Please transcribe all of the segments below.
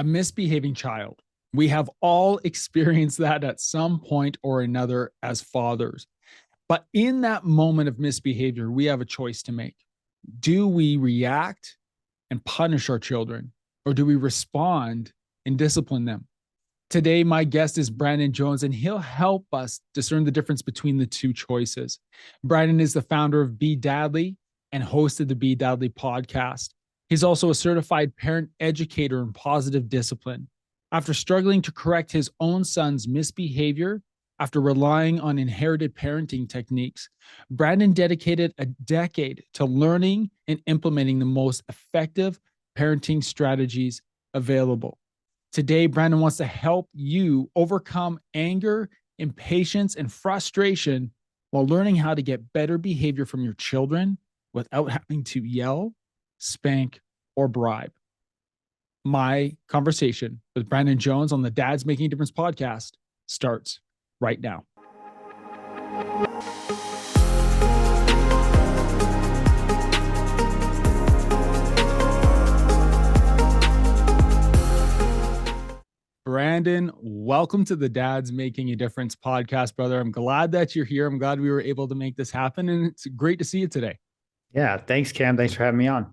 a misbehaving child. We have all experienced that at some point or another as fathers. But in that moment of misbehavior, we have a choice to make. Do we react and punish our children, or do we respond and discipline them? Today, my guest is Brandon Jones, and he'll help us discern the difference between the two choices. Brandon is the founder of Be Dadly and host of the Be Dadly podcast. He's also a certified parent educator in positive discipline. After struggling to correct his own son's misbehavior, after relying on inherited parenting techniques, Brandon dedicated a decade to learning and implementing the most effective parenting strategies available. Today, Brandon wants to help you overcome anger, impatience, and frustration while learning how to get better behavior from your children without having to yell, spank, or bribe. My conversation with Brandon Jones on the Dads Making a Difference podcast starts right now. Brandon, welcome to the Dads Making a Difference podcast, brother. I'm glad that you're here. I'm glad we were able to make this happen, and it's great to see you today. Yeah, thanks, Cam. Thanks for having me on.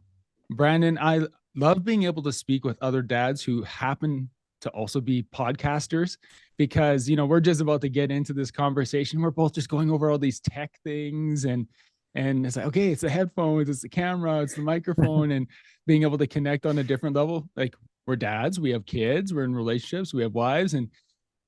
Brandon, I love being able to speak with other dads who happen to also be podcasters because, we're just about to get into this conversation. We're both just going over all these tech things and it's like, okay, it's the headphones, it's the camera, it's the microphone, and being able to connect on a different level. Like, we're dads, we have kids, we're in relationships, we have wives,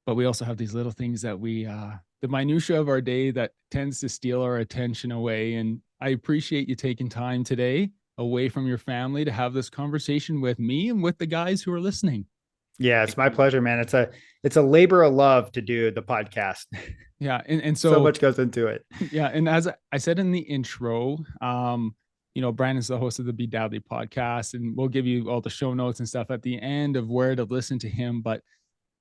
but we also have these little things that the minutia of our day that tends to steal our attention away. And I appreciate you taking time today away from your family to have this conversation with me and with the guys who are listening. Yeah, it's my pleasure, man. It's a labor of love to do the podcast. Yeah. And so much goes into it. Yeah. And as I said in the intro, Brandon's the host of the Be Dadly podcast, and we'll give you all the show notes and stuff at the end of where to listen to him. But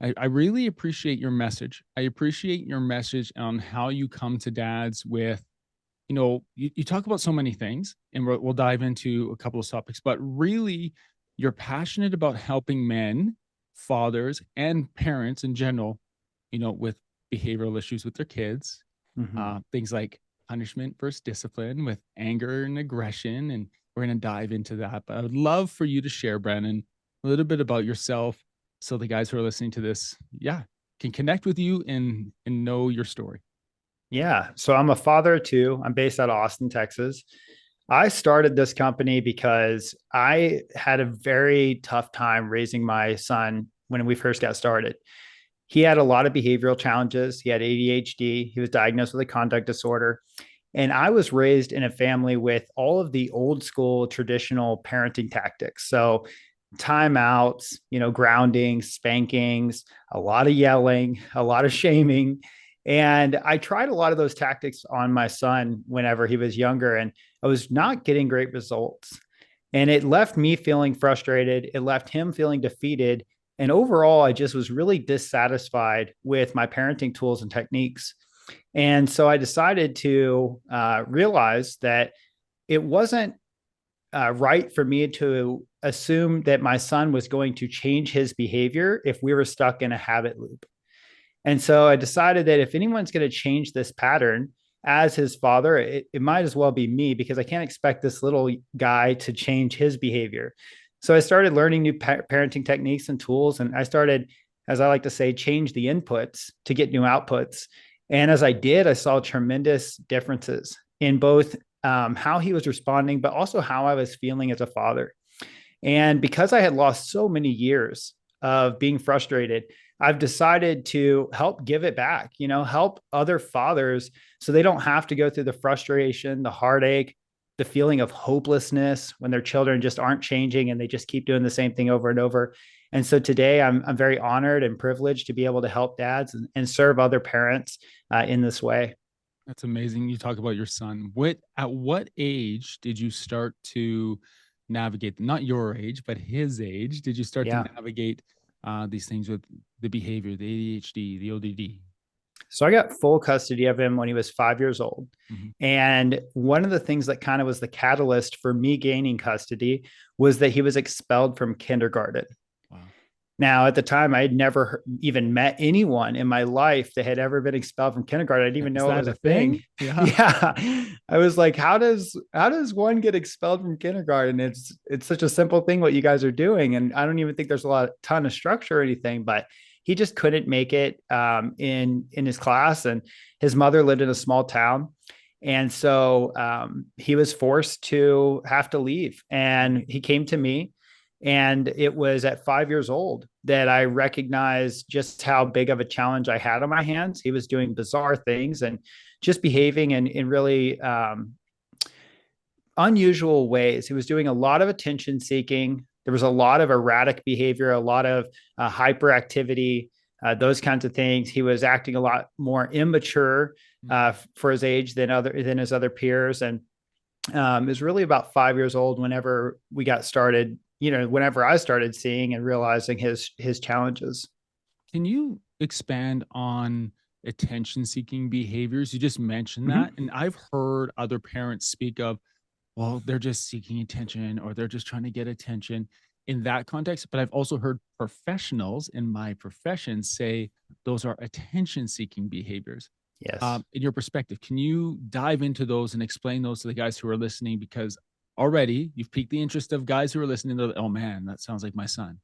I really appreciate your message. I appreciate your message on how you come to dads with, you talk about so many things, and we'll dive into a couple of topics, but really you're passionate about helping men, fathers, and parents in general, with behavioral issues with their kids, things like punishment versus discipline, with anger and aggression. And we're going to dive into that. But I would love for you to share, Brandon, a little bit about yourself so the guys who are listening to this, can connect with you and know your story. Yeah. So I'm a father of two. I'm based out of Austin, Texas. I started this company because I had a very tough time raising my son when we first got started. He had a lot of behavioral challenges. He had ADHD. He was diagnosed with a conduct disorder. And I was raised in a family with all of the old school traditional parenting tactics. So timeouts, grounding, spankings, a lot of yelling, a lot of shaming. And I tried a lot of those tactics on my son whenever he was younger, and I was not getting great results. And it left me feeling frustrated. It left him feeling defeated. And overall, I just was really dissatisfied with my parenting tools and techniques. And so I decided to realize that it wasn't right for me to assume that my son was going to change his behavior if we were stuck in a habit loop. And so I decided that if anyone's going to change this pattern as his father, it might as well be me, because I can't expect this little guy to change his behavior. So I started learning new parenting techniques and tools. And I started, as I like to say, change the inputs to get new outputs. And as I did, I saw tremendous differences in both how he was responding, but also how I was feeling as a father. And because I had lost so many years of being frustrated, I've decided to help give it back, help other fathers so they don't have to go through the frustration, the heartache, the feeling of hopelessness when their children just aren't changing and they just keep doing the same thing over and over. And so today I'm very honored and privileged to be able to help dads and serve other parents in this way. That's amazing. You talk about your son. At what age did you start to navigate, not your age, but his age? Did you start to navigate these things with the behavior, the ADHD, the ODD? So I got full custody of him when he was 5 years old. And one of the things that kind of was the catalyst for me gaining custody was that he was expelled from kindergarten. Wow. Now, at the time, I had never even met anyone in my life that had ever been expelled from kindergarten. I didn't even Is know it that was a a thing. thing? Yeah. Yeah, I was like, how does one get expelled from kindergarten? It's such a simple thing what you guys are doing, and I don't even think there's a ton of structure or anything. But he just couldn't make it in his class, and his mother lived in a small town. And so he was forced to have to leave. And he came to me. And it was at 5 years old that I recognized just how big of a challenge I had on my hands. He was doing bizarre things and just behaving in really unusual ways. He was doing a lot of attention seeking. There was a lot of erratic behavior, a lot of hyperactivity, those kinds of things. He was acting a lot more immature for his age than his other peers, and it was really about 5 years old whenever we got started. Whenever I started seeing and realizing his challenges. Can you expand on attention seeking behaviors? You just mentioned Mm-hmm. that. And I've heard other parents speak of, well, they're just seeking attention or they're just trying to get attention in that context. But I've also heard professionals in my profession say those are attention seeking behaviors. Yes. In your perspective, can you dive into those and explain those to the guys who are listening? Because already you've piqued the interest of guys who are listening to, oh man, that sounds like my son.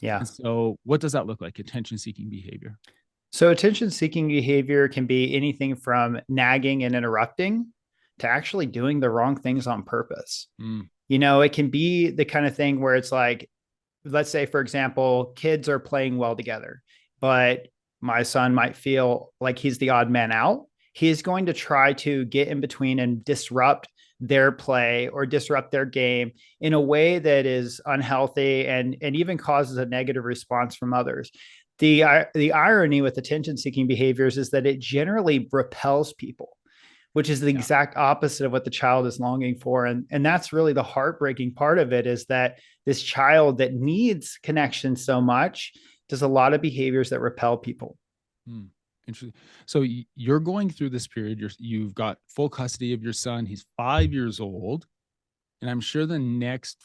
Yeah. And so, what does that look like? Attention seeking behavior. So attention seeking behavior can be anything from nagging and interrupting to actually doing the wrong things on purpose. Mm, It can be the kind of thing where it's like, let's say, for example, kids are playing well together, but my son might feel like he's the odd man out. He's going to try to get in between and disrupt their play or disrupt their game in a way that is unhealthy and even causes a negative response from others. The irony with attention seeking behaviors is that it generally repels people, which is the yeah. exact opposite of what the child is longing for. And that's really the heartbreaking part of it, is that this child that needs connection so much does a lot of behaviors that repel people. Mm, interesting. So you're going through this period. You've got full custody of your son. He's 5 years old, and I'm sure the next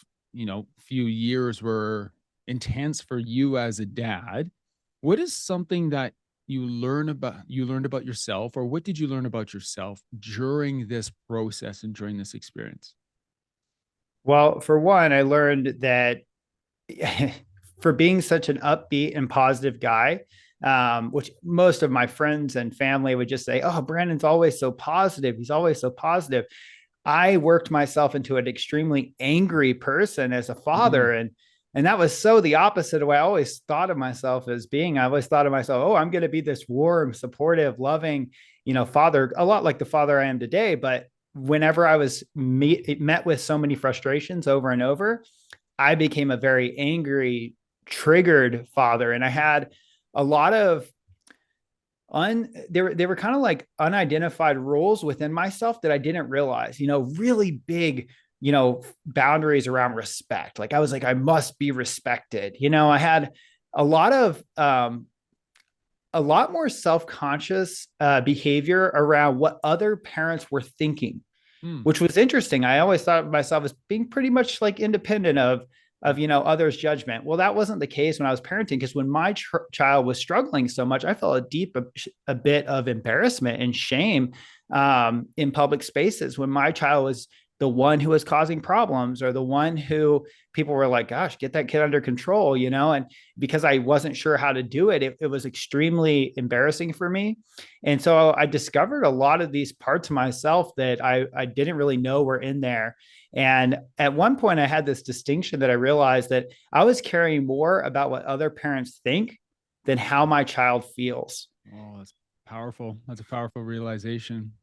few years were intense for you as a dad. What is something that you learned about yourself, or what did you learn about yourself during this process and during this experience? Well, for one, I learned that for being such an upbeat and positive guy, which most of my friends and family would just say, "Oh, Brandon's always so positive. He's always so positive." I worked myself into an extremely angry person as a Mm, father, and that was so the opposite of what I always thought of myself as being. I always thought of myself, oh, I'm going to be this warm, supportive, loving, father, a lot like the father I am today. But whenever I was met with so many frustrations over and over, I became a very angry, triggered father, and I had a lot of they were kind of like unidentified rules within myself that I didn't realize, really big, boundaries around respect. Like I was like, I must be respected. I had a lot of a lot more self-conscious behavior around what other parents were thinking, mm, which was interesting. I always thought of myself as being pretty much like independent of others' judgment. Well, that wasn't the case when I was parenting, because when my child was struggling so much, I felt a bit of embarrassment and shame in public spaces when my child was the one who was causing problems, or the one who people were like, gosh, get that kid under control, and because I wasn't sure how to do it was extremely embarrassing for me. And so I discovered a lot of these parts of myself that I didn't really know were in there. And at one point, I had this distinction that I realized that I was caring more about what other parents think than how my child feels. oh, that's powerful. That's a powerful realization.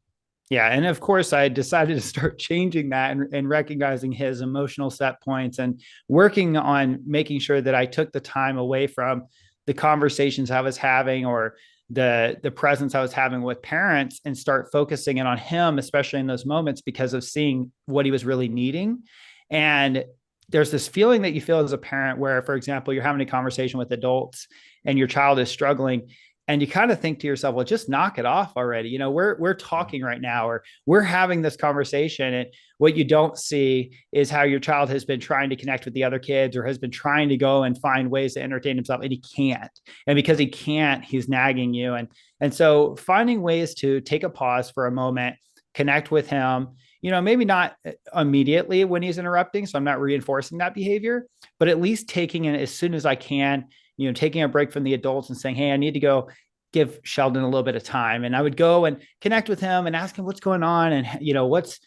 Yeah. And of course, I decided to start changing that and recognizing his emotional set points and working on making sure that I took the time away from the conversations I was having, or the presence I was having with parents, and start focusing in on him, especially in those moments, because of seeing what he was really needing. And there's this feeling that you feel as a parent where, for example, you're having a conversation with adults and your child is struggling, And you kind of think to yourself, well, just knock it off already. You know, we're Yeah. talking right now, or we're having this conversation. And what you don't see is how your child has been trying to connect with the other kids, or has been trying to go and find ways to entertain himself, and he can't. And because he can't, he's nagging you. And so finding ways to take a pause for a moment, connect with him, you know, maybe not immediately when he's interrupting. So I'm not reinforcing that behavior, but at least taking it as soon as I can, you know, taking a break from the adults and saying, hey, I need to go give Sheldon a little bit of time. And I would go and connect with him and ask him what's going on, and, you know, what's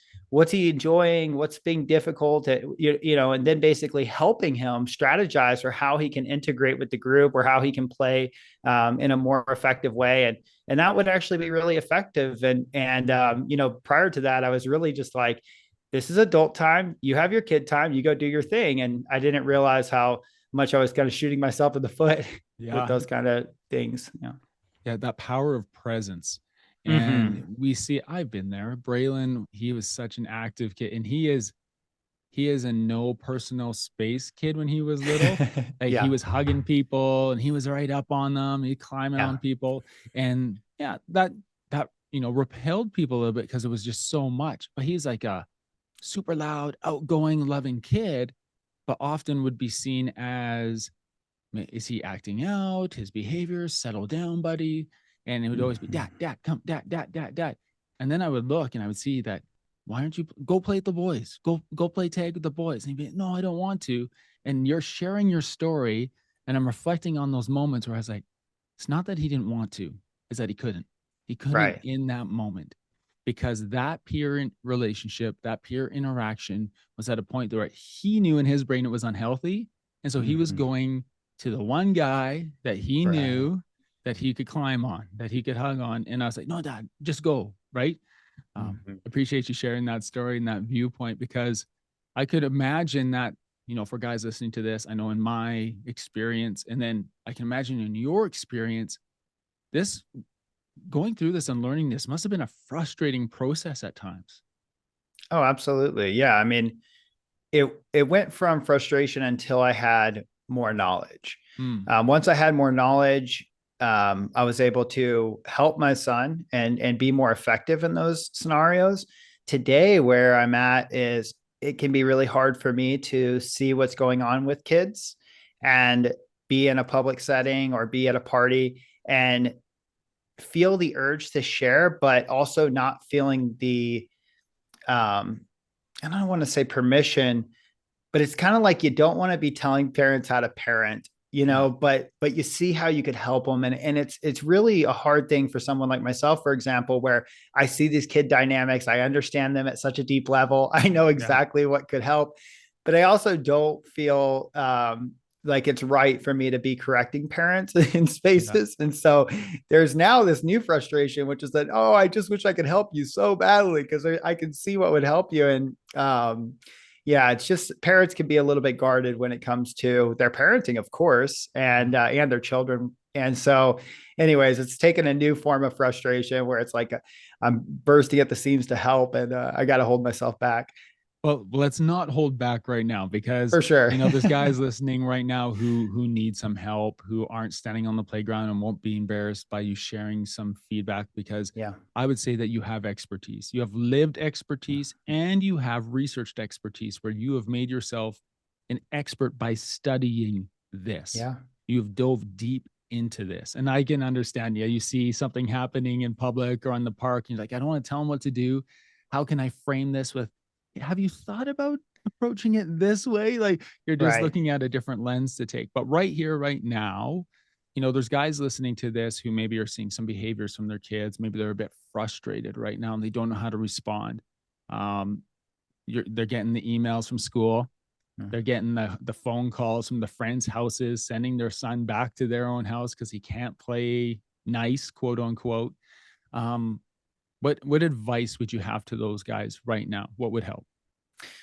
he enjoying, what's being difficult, you know, and then basically helping him strategize for how he can integrate with the group, or how he can play in a more effective way. And that would actually be really effective. And you know, prior to that, I was really just like, this is adult time. You have your kid time. You go do your thing. And I didn't realize how much I was kind of shooting myself in the foot with Yeah. those kind of things. Yeah. Yeah. That power of presence. And Mm-hmm. we see, I've been there. Braylon, he was such an active kid, and he is a no personal space kid when he was little. Like he Yeah. was hugging people and he was right up on them. He climbing Yeah. on people. And yeah, that, you know, repelled people a little bit because it was just so much. But he's like a super loud, outgoing, loving kid, but often would be seen as, is he acting out? His behavior, settle down, buddy. And it would always be, Mm-hmm. dad, dad, come, dad, dad, dad, dad. And then I would look and I would see that, why aren't you go play with the boys? Go play tag with the boys. And he'd be, no, I don't want to. And you're sharing your story. And I'm reflecting on those moments where I was like, it's not that he didn't want to, it's that he couldn't. He couldn't Right. in that moment, because that peer relationship, that peer interaction was at a point where he knew in his brain it was unhealthy. And so he was Mm-hmm. going to the one guy that he Right. knew that he could climb on, that he could hug on. And I was like, no, dad, just go. Right. Mm-hmm. Appreciate you sharing that story and that viewpoint, because I could imagine that, you know, for guys listening to this, I know in my experience, and then I can imagine in your experience, this going through this and learning this must have been a frustrating process at times. Oh, absolutely. Yeah. I mean, it went from frustration until I had more knowledge. Mm, Once I had more knowledge, I was able to help my son and be more effective in those scenarios. Today, where I'm at is it can be really hard for me to see what's going on with kids and be in a public setting or be at a party and feel the urge to share, but also not feeling the I don't want to say permission, but it's kind of like you don't want to be telling parents how to parent, you yeah. know, but you see how you could help them. And it's really a hard thing for someone like myself, for example, where I see these kid dynamics, I understand them at such a deep level. I know Yeah. exactly what could help, but I also don't feel like it's right for me to be correcting parents in Yeah. spaces. And so there's now this new frustration, which is that, oh, I just wish I could help you so badly because I can see what would help you. And yeah, it's just parents can be a little bit guarded when it comes to their parenting, of course, Yeah. and their children. And so, anyways, it's taken a new form of frustration where it's like I'm bursting at the seams to help, and I got to hold myself back Well, let's not hold back right now, because for sure. you know there's guys listening right now who need some help, who aren't standing on the playground and won't be embarrassed by you sharing some feedback, because Yeah. I would say that you have expertise. You have lived expertise and you have researched expertise where you have made yourself an expert by studying this. Yeah. You've dove deep into this. And I can understand, yeah, you see something happening in public or on the park, and you're like, I don't want to tell them what to do. How can I frame this with, have you thought about approaching it this way? Like you're just Right. looking at a different lens to take. But right here, right now, you know, there's guys listening to this who maybe are seeing some behaviors from their kids. Maybe they're a bit frustrated right now and they don't know how to respond. Um, they're getting the emails from school. Mm. They're getting the phone calls from the friends' houses, sending their son back to their own house because he can't play nice, quote unquote. Um, what advice would you have to those guys right now? What would help?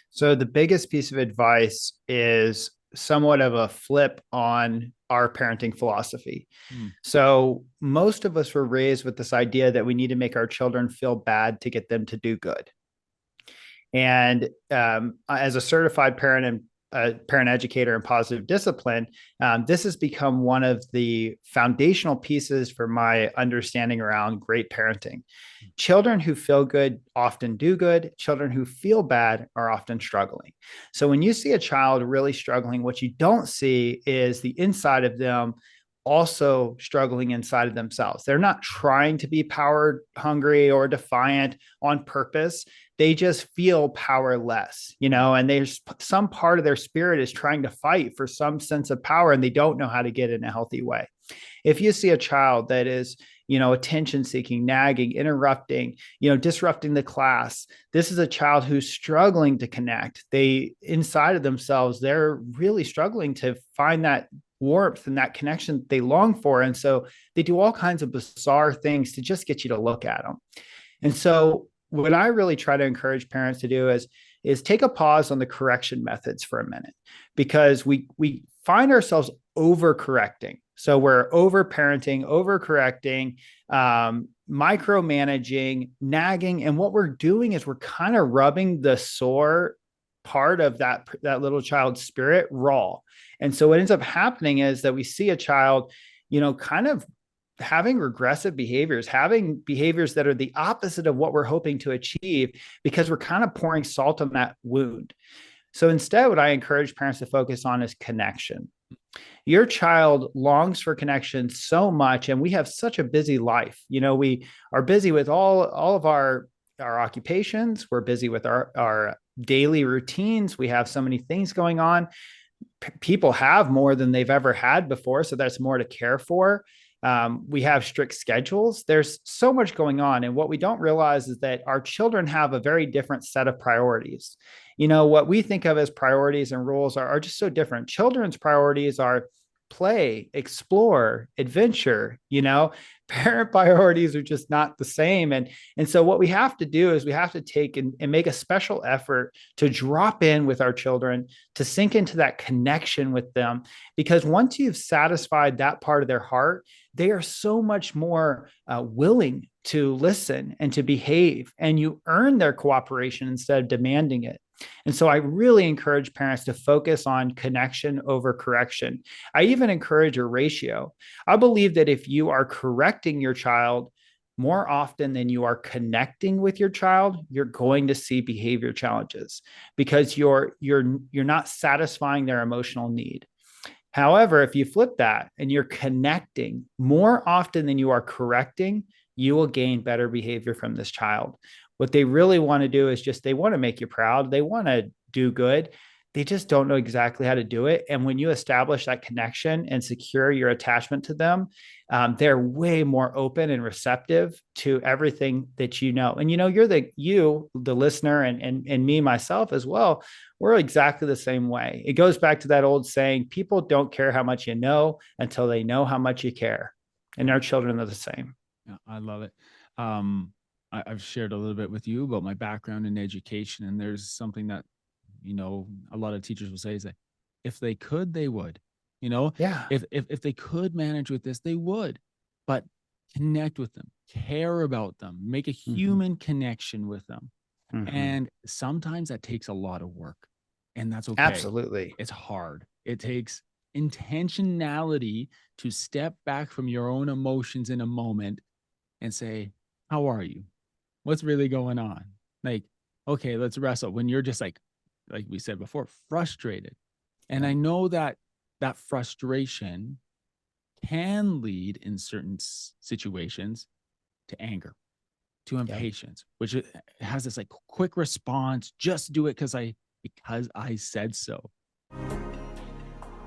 So the biggest piece of advice is somewhat of a flip on our parenting philosophy. Hmm. So most of us were raised with this idea that we need to make our children feel bad to get them to do good. And as a certified parent and a parent educator in positive discipline, this has become one of the foundational pieces for my understanding around great parenting. Children who feel good often do good. Children who feel bad are often struggling. So when you see a child really struggling, what you don't see is the inside of them also struggling inside of themselves. They're not trying to be power hungry or defiant on purpose. They just feel powerless, and there's some part of their spirit is trying to fight for some sense of power, and they don't know how to get it in a healthy way. If you see a child that is, attention seeking, nagging, interrupting, disrupting the class, this is a child who's struggling to connect. They, inside of themselves, they're really struggling to find that warmth and that connection that they long for. And so they do all kinds of bizarre things to just get you to look at them. And so what I really try to encourage parents to do is take a pause on the correction methods for a minute, because we find ourselves overcorrecting. So we're over-parenting, overcorrecting, micromanaging, nagging. And what we're doing is we're kind of rubbing the sore part of that little child's spirit raw. And so what ends up happening is that we see a child, kind of having regressive behaviors, having behaviors that are the opposite of what we're hoping to achieve, because we're kind of pouring salt on that wound. So instead, what I encourage parents to focus on is connection. Your child longs for connection so much, and we have such a busy life. We are busy with all of our occupations. We're busy with our daily routines. We have so many things going on. People have more than they've ever had before, so that's more to care for. We have strict schedules. There's so much going on. And what we don't realize is that our children have a very different set of priorities. What we think of as priorities and rules are just so different. Children's priorities are play, explore, adventure. Parent priorities are just not the same. And so what we have to do is we have to take and make a special effort to drop in with our children, to sink into that connection with them. Because once you've satisfied that part of their heart, they are so much more willing to listen and to behave, and you earn their cooperation instead of demanding it. And so I really encourage parents to focus on connection over correction. I even encourage a ratio. I believe that if you are correcting your child more often than you are connecting with your child, you're going to see behavior challenges, because you're not satisfying their emotional need. However, if you flip that and you're connecting more often than you are correcting, you will gain better behavior from this child. What they really want to do is they want to make you proud. They want to do good. They just don't know exactly how to do it. And when you establish that connection and secure your attachment to them, they're way more open and receptive to everything that you know. And you're the listener, and me, myself as well, we're exactly the same way. It goes back to that old saying, people don't care how much you know until they know how much you care. And our children are the same. Yeah, I love it. I've shared a little bit with you about my background in education, and there's something that, a lot of teachers will say is that if they could, they would, Yeah. If they could manage with this, they would, but connect with them, care about them, make a human connection with them. And sometimes that takes a lot of work, and that's okay. Absolutely. It's hard. It takes intentionality to step back from your own emotions in a moment and say, how are you? What's really going on? Like, okay, let's wrestle. When you're just like we said before, frustrated. And I know that frustration can lead in certain situations to anger, to impatience, which has this like quick response, just do it because I said so.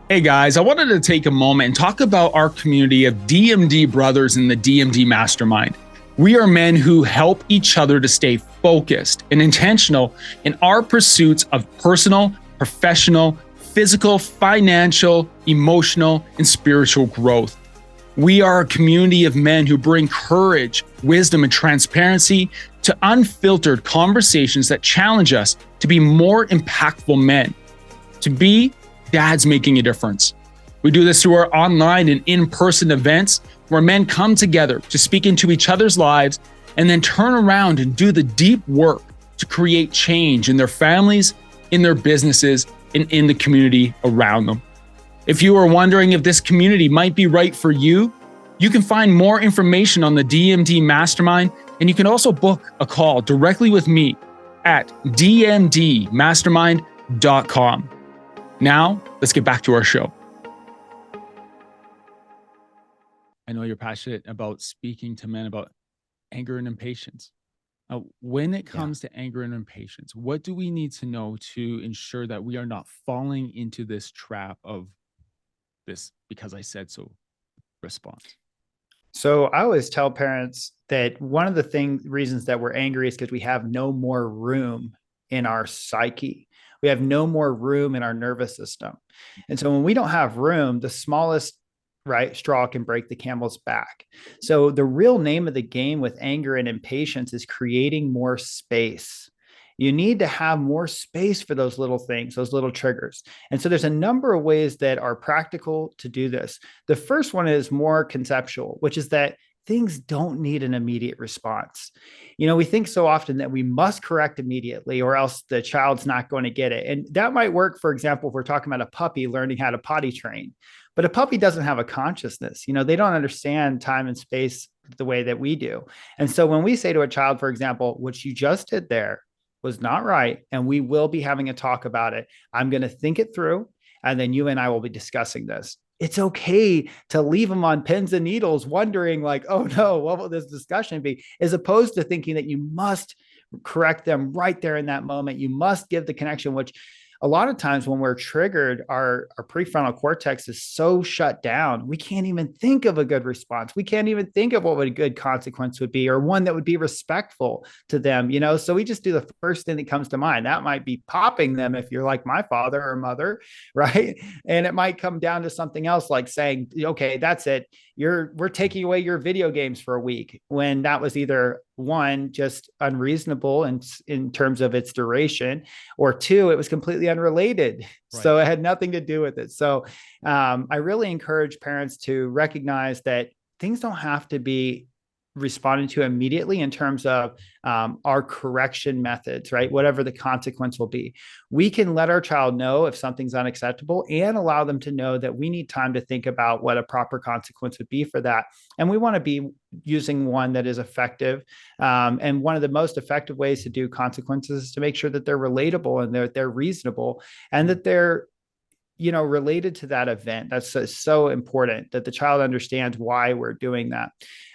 Hey guys, I wanted to take a moment and talk about our community of DMD brothers in the DMD Mastermind. We are men who help each other to stay focused and intentional in our pursuits of personal, professional, physical, financial, emotional, and spiritual growth. We are a community of men who bring courage, wisdom, and transparency to unfiltered conversations that challenge us to be more impactful men, to be dads making a difference. We do this through our online and in-person events where men come together to speak into each other's lives and then turn around and do the deep work to create change in their families, in their businesses, in the community around them. If you are wondering if this community might be right for you, you can find more information on the DMD Mastermind, and you can also book a call directly with me at dmdmastermind.com. Now, let's get back to our show. I know you're passionate about speaking to men about anger and impatience. When it comes to anger and impatience, what do we need to know to ensure that we are not falling into this trap of this because I said so response? So I always tell parents that one of the reasons that we're angry is because we have no more room in our psyche. We have no more room in our nervous system. And so when we don't have room, the smallest straw can break the camel's back. So the real name of the game with anger and impatience is creating more space. You need to have more space for those little things, those little triggers. And so there's a number of ways that are practical to do this. The first one is more conceptual, which is that things don't need an immediate response. We think so often that we must correct immediately or else the child's not going to get it. And that might work, for example, if we're talking about a puppy learning how to potty train. But a puppy doesn't have a consciousness. They don't understand time and space the way that we do. And so when we say to a child, for example, what you just did there was not right, and we will be having a talk about it. I'm going to think it through, and then you and I will be discussing this. It's okay to leave them on pins and needles, wondering like, oh no, what will this discussion be? As opposed to thinking that you must correct them right there in that moment. You must give the connection, which a lot of times when we're triggered, our prefrontal cortex is so shut down, we can't even think of a good response. We can't even think of what a good consequence would be or one that would be respectful to them, So we just do the first thing that comes to mind. That might be popping them if you're like my father or mother, right? And it might come down to something else like saying, okay, that's it. We're taking away your video games for a week, when that was either one, just unreasonable in terms of its duration, or two, it was completely unrelated. Right. So it had nothing to do with it. So I really encourage parents to recognize that things don't have to be responded to immediately in terms of our correction methods, right? Whatever the consequence will be. We can let our child know if something's unacceptable and allow them to know that we need time to think about what a proper consequence would be for that. And we want to be using one that is effective. And one of the most effective ways to do consequences is to make sure that they're relatable and they're reasonable and that they're related to that event. That's so important that the child understands why we're doing that.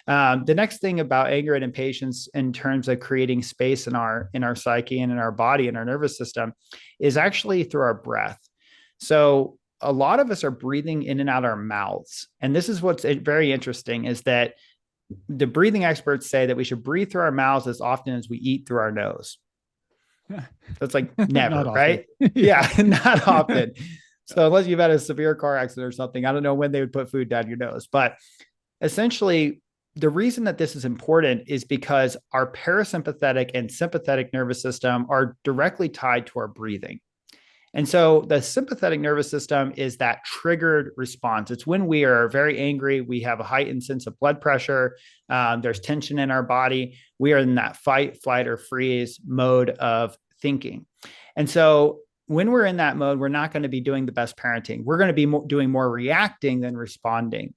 The next thing about anger and impatience in terms of creating space in our psyche and in our body and our nervous system is actually through our breath. So a lot of us are breathing in and out our mouths. And this is what's very interesting, is that the breathing experts say that we should breathe through our mouths as often as we eat through our nose. So it's like never, right? Yeah, not often. So unless you've had a severe car accident or something, I don't know when they would put food down your nose. But essentially, the reason that this is important is because our parasympathetic and sympathetic nervous system are directly tied to our breathing. And so the sympathetic nervous system is that triggered response. It's when we are very angry, we have a heightened sense of blood pressure, there's tension in our body. We are in that fight, flight, or freeze mode of thinking. And so when we're in that mode, we're not going to be doing the best parenting. We're going to be doing more reacting than responding.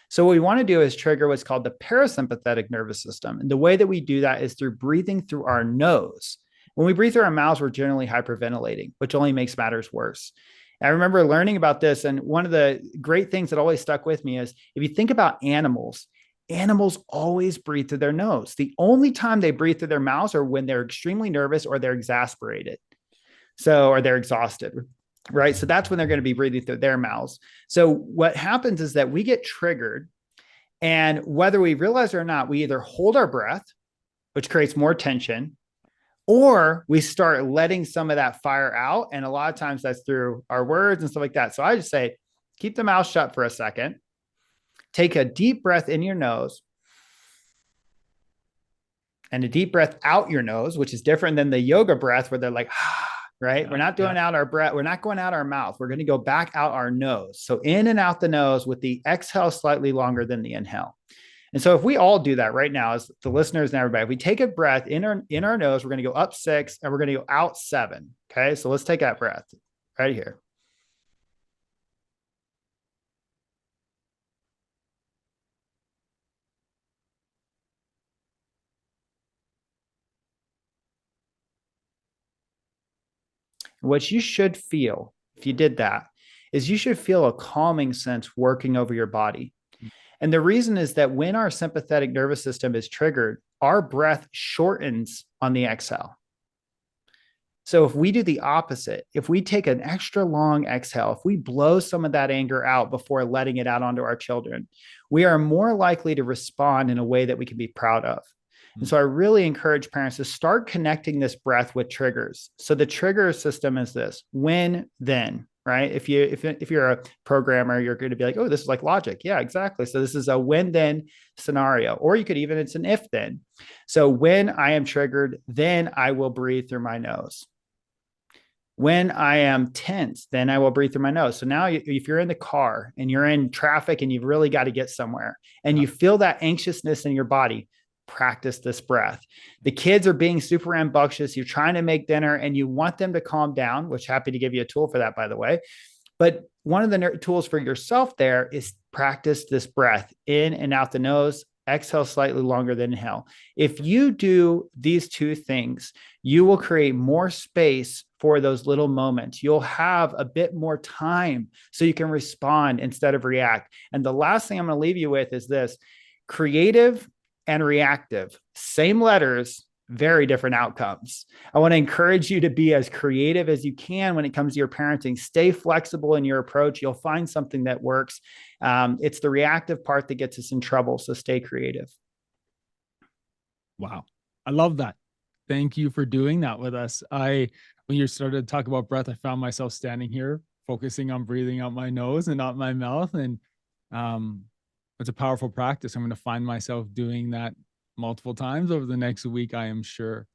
So what we want to do is trigger what's called the parasympathetic nervous system. And the way that we do that is through breathing through our nose. When we breathe through our mouths, we're generally hyperventilating, which only makes matters worse. I remember learning about this. And one of the great things that always stuck with me is if you think about animals always breathe through their nose. The only time they breathe through their mouths are when they're extremely nervous or they're exasperated. Or they're exhausted, right? So that's when they're going to be breathing through their mouths. So what happens is that we get triggered, and whether we realize it or not, we either hold our breath, which creates more tension, or we start letting some of that fire out. And a lot of times that's through our words and stuff like that. So I just say, keep the mouth shut for a second, take a deep breath in your nose, and a deep breath out your nose, which is different than the yoga breath where they're like, right? Yeah, we're not doing out our breath. We're not going out our mouth. We're going to go back out our nose. So in and out the nose with the exhale slightly longer than the inhale. And so if we all do that right now, as the listeners and everybody, if we take a breath in our nose, we're going to go up 6 and we're going to go out 7. Okay. So let's take that breath. right here. What you should feel if you did that is you should feel a calming sense working over your body. And the reason is that when our sympathetic nervous system is triggered, our breath shortens on the exhale. So if we do the opposite, if we take an extra long exhale, if we blow some of that anger out before letting it out onto our children, we are more likely to respond in a way that we can be proud of. And so I really encourage parents to start connecting this breath with triggers. So the trigger system is this: when, then, right? If you're a programmer, you're going to be like, oh, this is like logic. Yeah, exactly. So this is a when then scenario, or you could even, it's an if then. So when I am triggered, then I will breathe through my nose. When I am tense, then I will breathe through my nose. So now if you're in the car and you're in traffic and you've really got to get somewhere and you feel that anxiousness in your body, practice this breath. The kids are being super rambunctious. You're trying to make dinner and you want them to calm down, which happy to give you a tool for that, by the way. But one of the tools for yourself there is practice this breath in and out the nose. Exhale slightly longer than inhale. If you do these two things, you will create more space for those little moments. You'll have a bit more time so you can respond instead of react. And the last thing I'm going to leave you with is this: creative and reactive, same letters, very different outcomes. I want to encourage you to be as creative as you can when it comes to your parenting. Stay flexible in your approach. You'll find something that works. It's the reactive part that gets us in trouble. So stay creative. Wow. I love that. Thank you for doing that with us. When you started to talk about breath, I found myself standing here focusing on breathing out my nose and not my mouth. And it's a powerful practice. I'm going to find myself doing that multiple times over the next week, I am sure.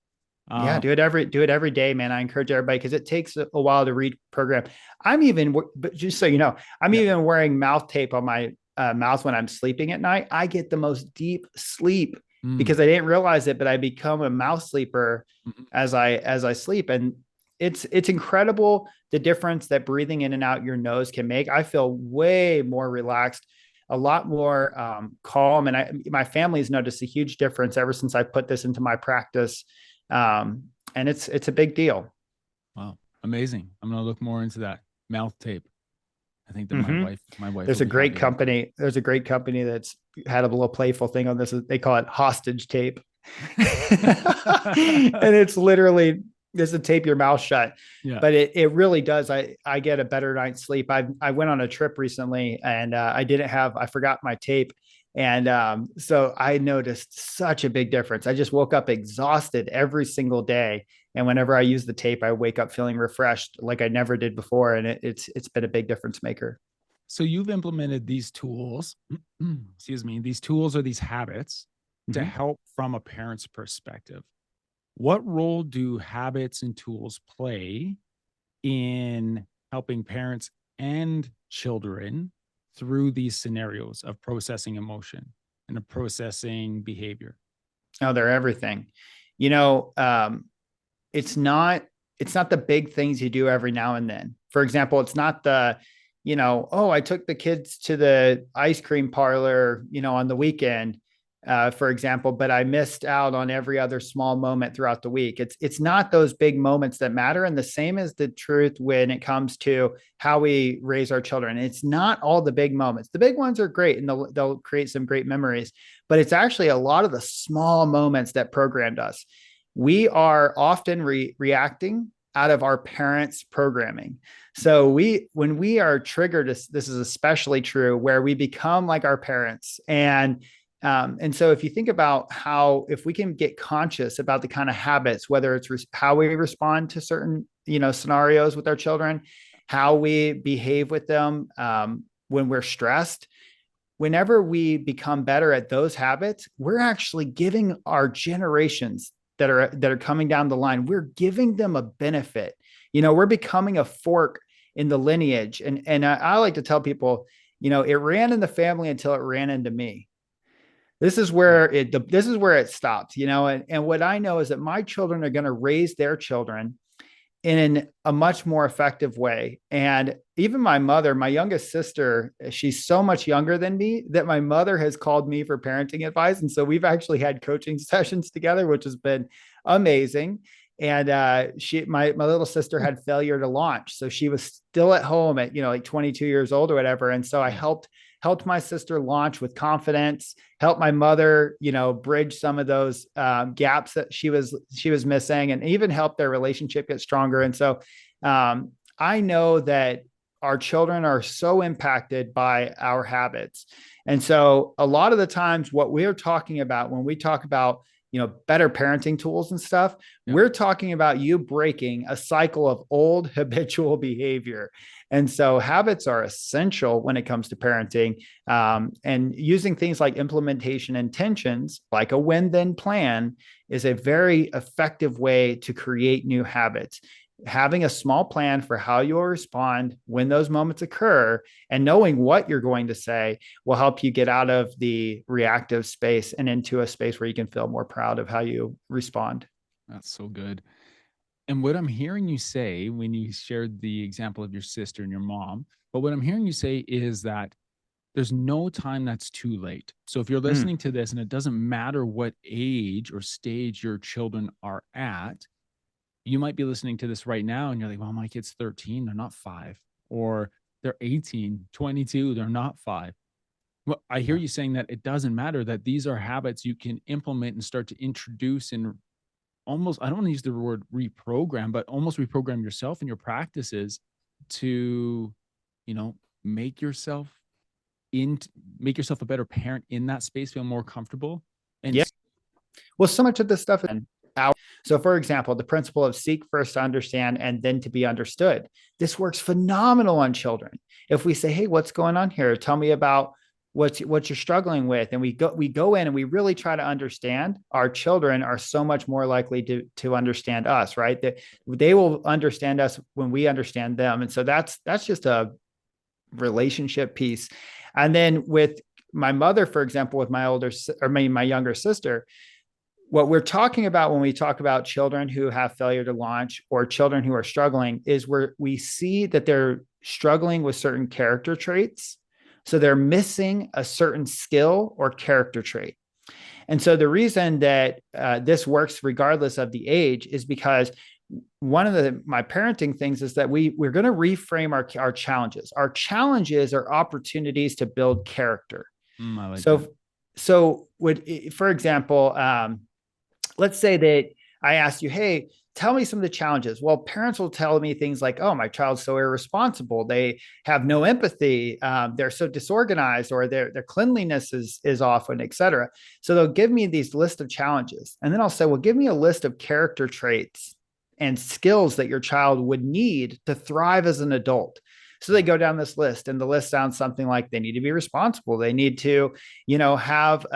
Yeah, do it every day, man. I encourage everybody because it takes a while to reprogram. But just so you know, I'm even wearing mouth tape on my mouth when I'm sleeping at night. I get the most deep sleep because I didn't realize it, but I become a mouth sleeper as I sleep, and it's incredible the difference that breathing in and out your nose can make. I feel way more relaxed, a lot more calm, and my family has noticed a huge difference ever since I put this into my practice. And it's a big deal. Wow. Amazing. I'm going to look more into that mouth tape. I think that my wife, there's a great company. There's a great company that's had a little playful thing on this. They call it hostage tape. And it's literally just to tape your mouth shut. Yeah. But it really does. I get a better night's sleep. I went on a trip recently and I forgot my tape. And so I noticed such a big difference. I just woke up exhausted every single day. And whenever I use the tape, I wake up feeling refreshed like I never did before. And it's been a big difference maker. So you've implemented these tools, excuse me, these tools or these habits to help from a parent's perspective. What role do habits and tools play in helping parents and children through these scenarios of processing emotion and of processing behavior? Oh, they're everything. You know, it's not the big things you do every now and then. For example, it's not the, oh, I took the kids to the ice cream parlor, on the weekend, for example, but I missed out on every other small moment throughout the week. It's not those big moments that matter. And the same is the truth when it comes to how we raise our children. It's not all the big moments. The big ones are great and they'll create some great memories, but it's actually a lot of the small moments that programmed us. We are often reacting out of our parents' programming. So when we are triggered, this is especially true where we become like our parents. And so if you think about if we can get conscious about the kind of habits, whether it's how we respond to certain, scenarios with our children, how we behave with them when we're stressed, whenever we become better at those habits, we're actually giving our generations that are coming down the line, we're giving them a benefit. We're becoming a fork in the lineage. And I like to tell people, it ran in the family until it ran into me. This is where it stopped, and what I know is that my children are going to raise their children in a much more effective way. And even my mother, my youngest sister, she's so much younger than me that my mother has called me for parenting advice. And so we've actually had coaching sessions together, which has been amazing. And my little sister had failure to launch, so she was still at home at like 22 years old or whatever. And so I helped my sister launch with confidence, helped my mother, bridge some of those gaps that she was missing, and even helped their relationship get stronger. And so I know that our children are so impacted by our habits. And so a lot of the times what we're talking about when we talk about better parenting tools and stuff, we're talking about you breaking a cycle of old habitual behavior. And so habits are essential when it comes to parenting, and using things like implementation intentions, like a win-then plan, is a very effective way to create new habits. Having a small plan for how you'll respond when those moments occur and knowing what you're going to say will help you get out of the reactive space and into a space where you can feel more proud of how you respond. That's so good. And what I'm hearing you say when you shared the example of your sister and your mom, but what I'm hearing you say is that there's no time that's too late. So if you're Mm, listening to this and it doesn't matter what age or stage your children are at, you might be listening to this right now and you're like, well, my kid's 13, they're not 5. Or they're 18, 22, they're not 5. Well, I hear yeah. you saying that it doesn't matter, that these are habits you can implement and start to introduce and almost, I don't want to use the word reprogram, but almost reprogram yourself and your practices to, you know, make yourself in make yourself a better parent in that space, feel more comfortable. And Yeah. Well, so much of this stuff is out. So, for example, the principle of seek first to understand and then to be understood. This works phenomenal on children. If we say, "Hey, what's going on here? Tell me about what you're struggling with," and we go in and we really try to understand, our children are so much more likely to understand us, right? That they will understand us when we understand them, and so that's just a relationship piece. And then with my mother, for example, with my younger sister, what we're talking about when we talk about children who have failure to launch or children who are struggling is where we see that they're struggling with certain character traits. So they're missing a certain skill or character trait. And so the reason that this works regardless of the age is because one of my parenting things is that we're going to reframe our challenges. Our challenges are opportunities to build character. I like that. So for example, let's say that I asked you, "Hey, tell me some of the challenges." Well, parents will tell me things like, "Oh, my child's so irresponsible. They have no empathy. They're so disorganized, or their cleanliness is off, and et cetera." So they'll give me these list of challenges. And then I'll say, "Well, give me a list of character traits and skills that your child would need to thrive as an adult." So they go down this list, and the list sounds something like they need to be responsible. They need to, have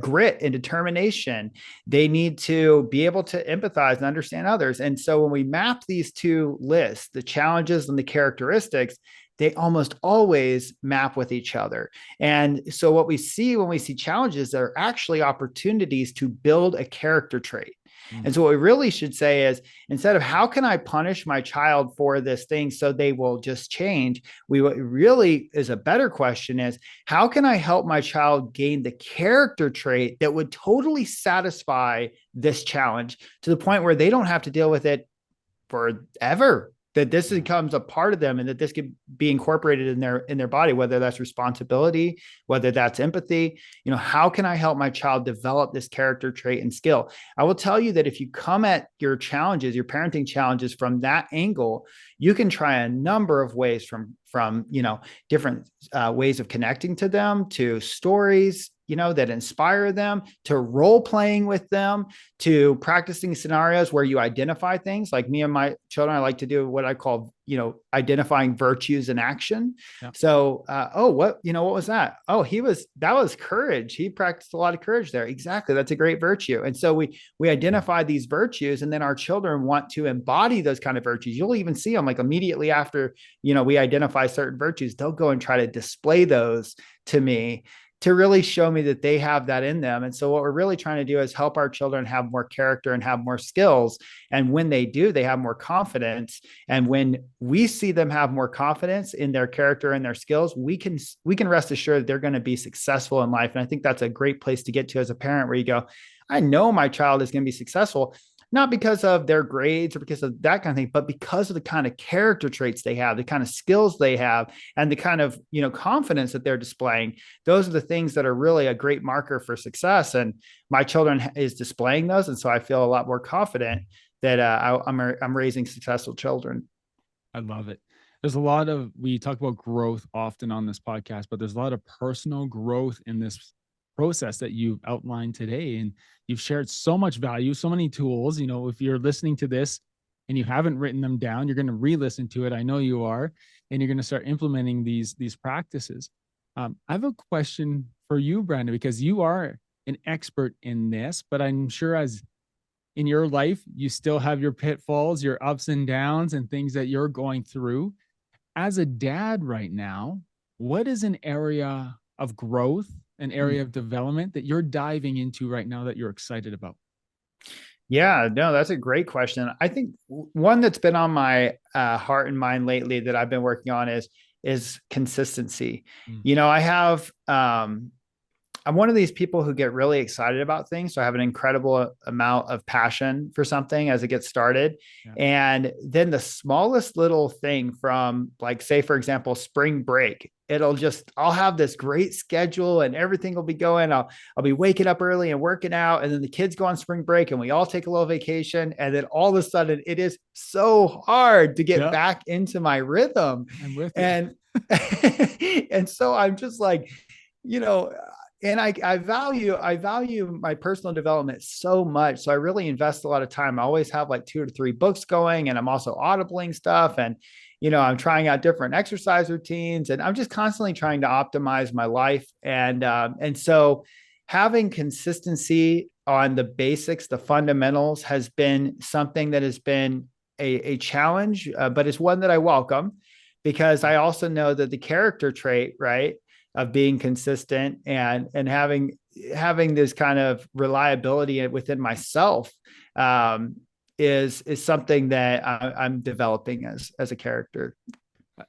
grit and determination. They need to be able to empathize and understand others. And so when we map these two lists, the challenges and the characteristics, they almost always map with each other. And so what we see when we see challenges are actually opportunities to build a character trait. Mm. And so what we really should say is, instead of how can I punish my child for this thing so they will just change, what really is a better question is, how can I help my child gain the character trait that would totally satisfy this challenge to the point where they don't have to deal with it forever, that this becomes a part of them and that this could be incorporated in their body, whether that's responsibility, whether that's empathy. How can I help my child develop this character trait and skill? I will tell you that if you come at your challenges, your parenting challenges, from that angle, you can try a number of ways, from different ways of connecting to them, to stories that inspire them, to role playing with them, to practicing scenarios where you identify things. Like me and my children, I like to do what I call, identifying virtues in action. Yeah. So, what was that? Oh, that was courage. He practiced a lot of courage there. Exactly. That's a great virtue. And so we identify these virtues, and then our children want to embody those kind of virtues. You'll even see them like immediately after, we identify certain virtues, they'll go and try to display those to me. to really show me that they have that in them. And so what we're really trying to do is help our children have more character and have more skills. And when they do, they have more confidence. And when we see them have more confidence in their character and their skills, we can rest assured that they're going to be successful in life. And I think that's a great place to get to as a parent, where you go, I know my child is going to be successful, not because of their grades or because of that kind of thing, but because of the kind of character traits they have, the kind of skills they have, and the kind of, confidence that they're displaying. Those are the things that are really a great marker for success. And my children is displaying those. And so I feel a lot more confident that I'm raising successful children. I love it. There's a lot of, we talk about growth often on this podcast, but there's a lot of personal growth in this process that you've outlined today. And you've shared so much value, so many tools. If you're listening to this and you haven't written them down, you're going to re-listen to it. I know you are, and you're going to start implementing these practices. I have a question for you, Brandon, because you are an expert in this, but I'm sure as in your life, you still have your pitfalls, your ups and downs, and things that you're going through. As a dad right now, what is an area of growth, an area of development that you're diving into right now that you're excited about? Yeah, no, that's a great question. I think one that's been on my heart and mind lately that I've been working on is consistency. Mm. I have I'm one of these people who get really excited about things. So I have an incredible amount of passion for something as it gets started. Yeah. And then the smallest little thing, from, like, say, for example, spring break, I'll have this great schedule and everything will be going. I'll be waking up early and working out. And then the kids go on spring break and we all take a little vacation. And then all of a sudden it is so hard to get back into my rhythm. I'm with you. And, and so I'm just like, and I value my personal development so much. So I really invest a lot of time. I always have like 2 to 3 books going, and I'm also audibling stuff. And, I'm trying out different exercise routines, and I'm just constantly trying to optimize my life. And so having consistency on the basics, the fundamentals, has been something that has been a challenge, but it's one that I welcome, because I also know that the character trait, right, of being consistent and having this kind of reliability within myself is something that I'm developing as a character.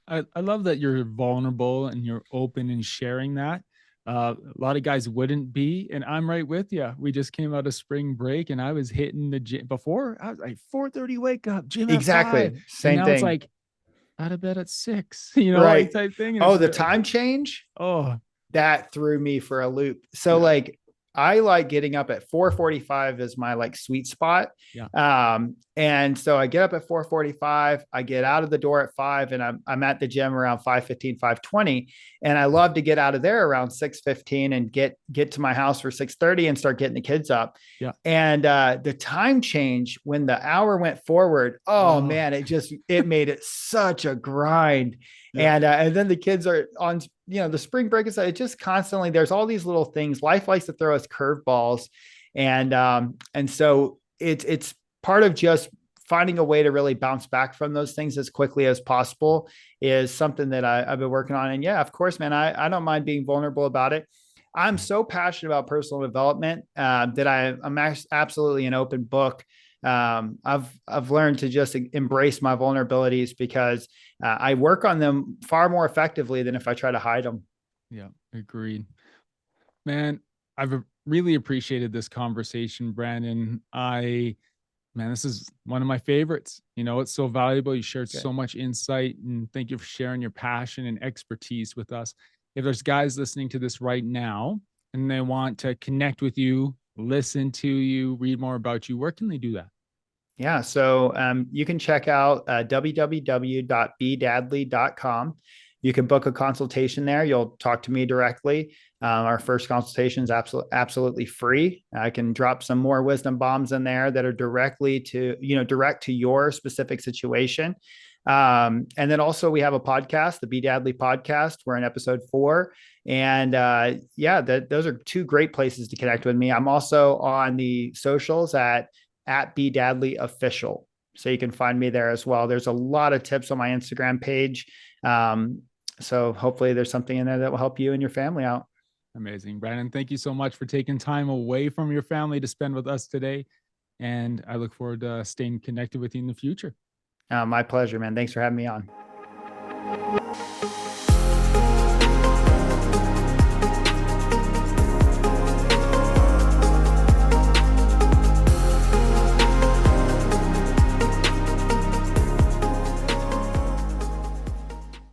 I love that you're vulnerable and you're open in sharing that. A lot of guys wouldn't be, and I'm right with you. We just came out of spring break, and I was hitting the gym before. I was like 4:30 wake up, gym at 5, Exactly. and Same now it's thing. like out of bed at 6, Right. like type thing. And Oh, it's the like, time change, oh that threw me for a loop. So yeah, like, I like getting up at 4:45 is my like sweet spot. yeah, And so I get up at 4:45, I get out of the door at 5, and I'm at the gym around 5:15, 5:20. And I love to get out of there around 6:15 and get to my house for 6:30 and start getting the kids up. yeah. And the time change when the hour went forward, oh Oh, man, it made it such a grind. yeah. And then the kids are on, the spring break is, it just constantly, there's all these little things. Life likes to throw us curveballs. And so it's part of just finding a way to really bounce back from those things as quickly as possible is something that I've been working on. And yeah, of course, man, I don't mind being vulnerable about it. I'm so passionate about personal development that I'm absolutely an open book. I've learned to just embrace my vulnerabilities, because I work on them far more effectively than if I try to hide them. Yeah, agreed. Man, I've really appreciated this conversation, Brandon. Man, this is one of my favorites. It's so valuable. You shared so much insight, and thank you for sharing your passion and expertise with us. If there's guys listening to this right now and they want to connect with you, listen to you, read more about you, where can they do that? Yeah. So you can check out www.bdadley.com. You can book a consultation there. You'll talk to me directly. Our first consultation is absolutely free. I can drop some more wisdom bombs in there that are direct to your specific situation. And then also we have a podcast, the B Dadley podcast. We're in episode 4. And those are 2 great places to connect with me. I'm also on the socials at B Dadley Official. So you can find me there as well. There's a lot of tips on my Instagram page. So hopefully there's something in there that will help you and your family out. Amazing. Brandon, thank you so much for taking time away from your family to spend with us today. And I look forward to staying connected with you in the future. My pleasure, man. Thanks for having me on.